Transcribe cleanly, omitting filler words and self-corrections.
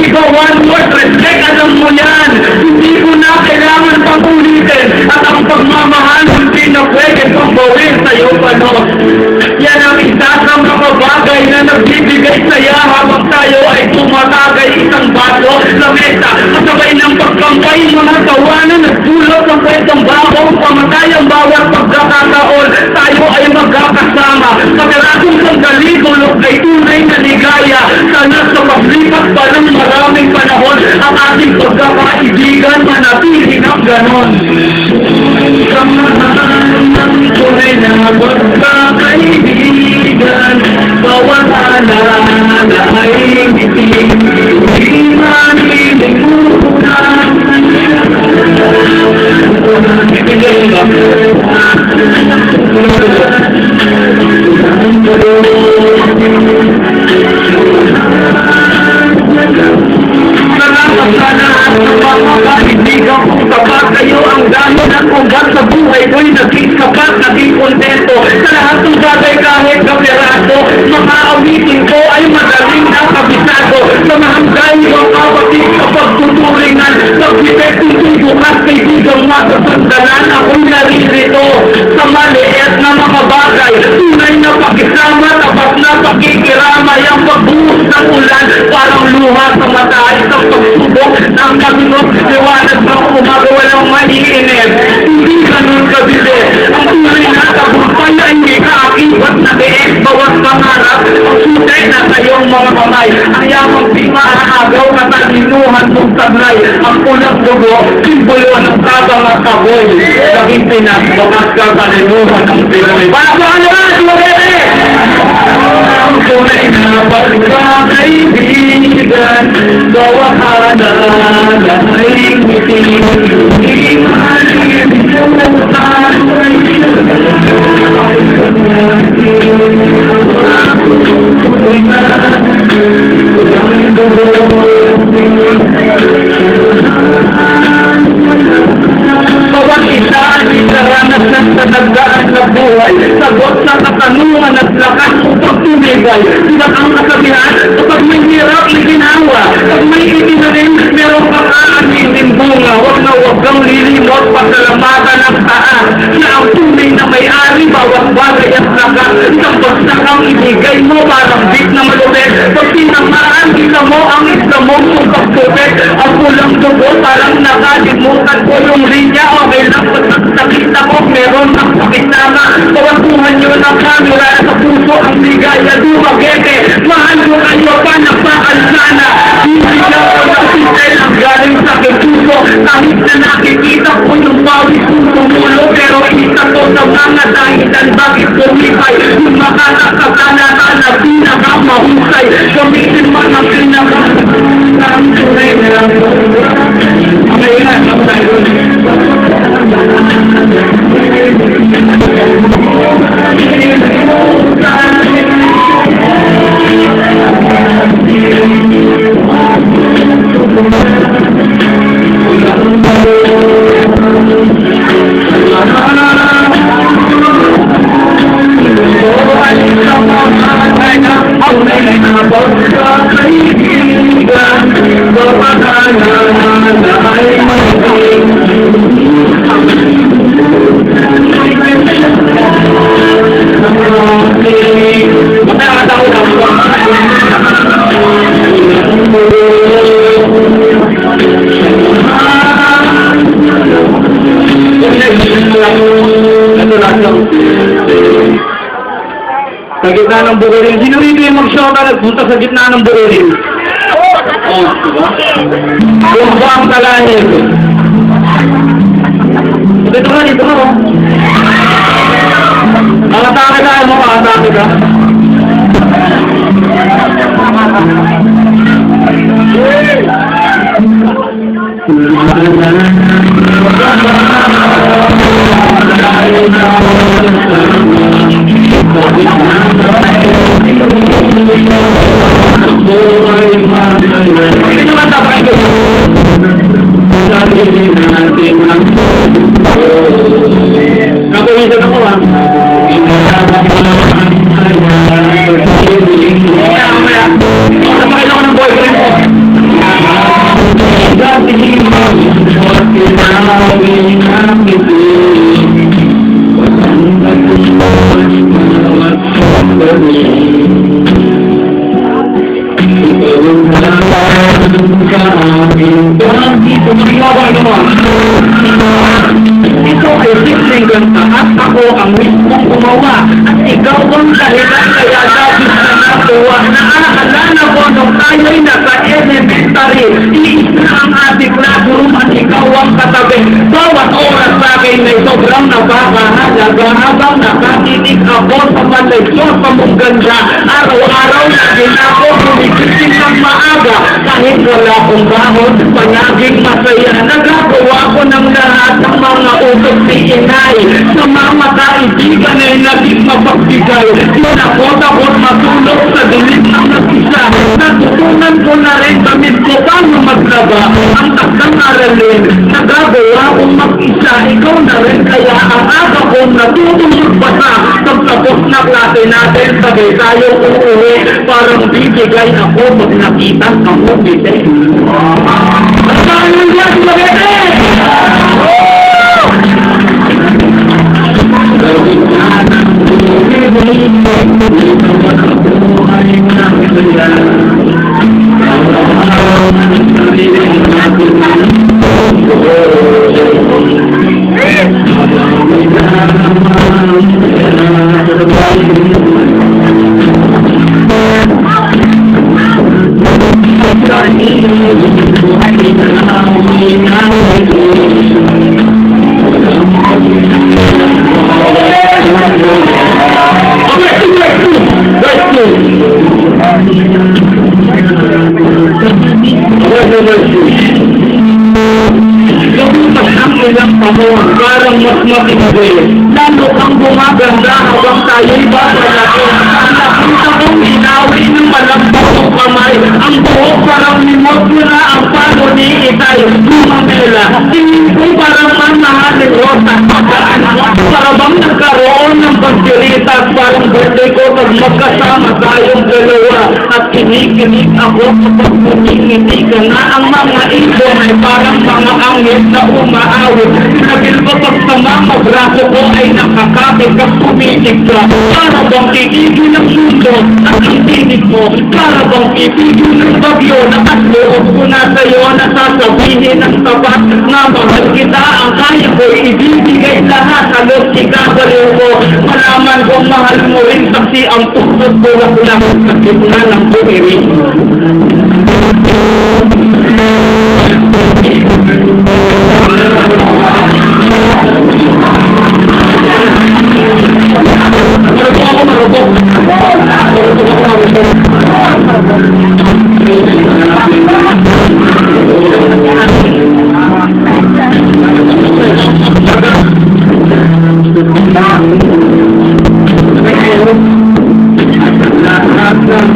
Hindi ko one word respect, alam mo yan. Hindi ko na kailangan pang ulitin. At ang pagmamahal, hindi na pwede pang bawin sa'yo pa, no? Yan ang isa sa mga bagay na nagbibigay saya habang tayo ay tumatagay isang baso sa mesa. Kasabay ng pagkampay, mga tawanan, nagdulot ng kwentong bakong pamatay ang bawat pagkakataon. Tayo ay magkakasama. Kapirasong sandali, tulog ay tunay na ligaya. Sana sa paglipat pa ng maraming panahon, ang ating pagkakaibigan manatili ng ganon. Samahan ng tunay na pagkakaibigan, bawat alala ay ngiting, di manilimutan. Salamat sana at sa mga kaibigan kong kapag kayo ang dami ng ugat sa buhay ko'y naging kapat, naging kontento. Sa lahat ng bagay kahit kapiraso, mga awitin ko ay madaling nakabisado. Sa mahangay ang kapatid kapag tuturingan, sa bitek tutubukas kaibigang masasandalan, ako'y naririto sa maliit na mga bagay. Tunay na pakisama, tapat na pakikiramay, ang pagbuhos ng ulan, parang luha sa mata, isang pagsubok ng kaminok, liwanag ng umaga, walang maiinip. Hindi ganun kabili. Ang tunay na tagumpay ay hindi kaakibat na deek, bawat pangarap, ang sutay na kayong mga kamay. Ang yamang di maaagaw, katalinuhan mong sablay. Ang pulang dugo, simbolo ng tabang at kaboy. Naging pinagbakas katalinuhan ng Pinoy. Para sa kanila, Suwere! Ang tunay na pagkakaibigan, bawat alala ay ngiting, di manilimutan. Bawat isa ay naranas ng sanagdaan na buhay, sagot sa katanungan at lakas upang tumigay. Sibat ang kasabihan, kapag may hirap, may ginawa. Kapag may itinanim, meron kang aaminin bunga. Huwag kang lilimot, pasalamatan ang taas. Na ang tunay na may-ari, bawat bagay at lakas. Isang bagsak ang ibigay mo, parang bit na malupit. Pag tinamaan, isa mo ang isla mo kung pagpupit. Ang pulang dugo, parang nakalimutan ko yung linya. Okay lang, pagsaksakit ako, meron ang pakisama. Kawantuhan nyo ng kamera sa puso, ang ligaya, dumagete. Mahal ko kayo pa, nagpaansana. Hindi na ako nagsisel ang galing sa puso. Kahit na nakikita ko yung pawis kong tumulo, pero isa to sa mga dahilan bakit kumipay. Yung makakakakanatan na pinakamahusay, gamitin man ang pinakamahusay. Tunay na lang. Okay na, sa gitna ng bukurin. Sino rito yung mag-shota nagpunta sa gitna ng bukurin? Oo, diba? Kung ba ang talahin? Dito ka, dito ka. Nakatake tayo mo, nakatake ka. Nakulisan ako ha. Napakailan ko ng boyfriend ko. ikaw ang dahilan kaya labis na natuwa. Naaalala ko nung tayo'y nasa elementary, iisa ang ating classroom at ikaw ang katabi. Bawat oras sa akin ay sobrang napakahalaga habang nakatinig ako sa paleksyon pa mong ganda. Araw-araw na din ako kumigising ng maaga kahit wala akong bahon, palaging masaya. Nagagawa ko ng lahat ng mga utos ni inay. Sa mga kaibigan ay naging mapagbigay. Di ako takot matulog sa dilim ng nag-isa. Natutunan ko na rin damit ko paano maglaba. Ang takdang aralin, nagagawa kong mag-isa. Ikaw na rin kaya ang aga kong natutulog pa sa pagtapos na klase natin. Sabay tayo uuwi. Parang bibigay ako pag nakita ka mo, bite. Masalang yan, bagete! Parang mas matindi. Lalo kang gumaganda habang tayo'y babalaki. Nakita kong inawi ng malambot ng kamay. Ang buhok parang limot mo na ang palo ni Itay. Lumamela. Tingin ko parang manahaling rosa. Para bang nagkaroon ng pagkiritas. Parang birthday ko pag magkasama tayong dalawa. At kinikinig ako kapag kumingiti ka na. Ang mga ibon ay parang mga angin na umaawit. Sinagil ko pag sa mga braso ko ay nakakapit at pumitig ka. Para bang iigil ng mundo at ang tinig mo. Para bang itigil ng bagyo na at loob ko na sa'yo na sasabihin ng tapat na mahal kita. Ang kaya ko ibibigay lahat halos ikabaliw ko. Malaman kong mahal mo rin kasi ang pusot ko lang sa gitna ng buwirin. Lahat ng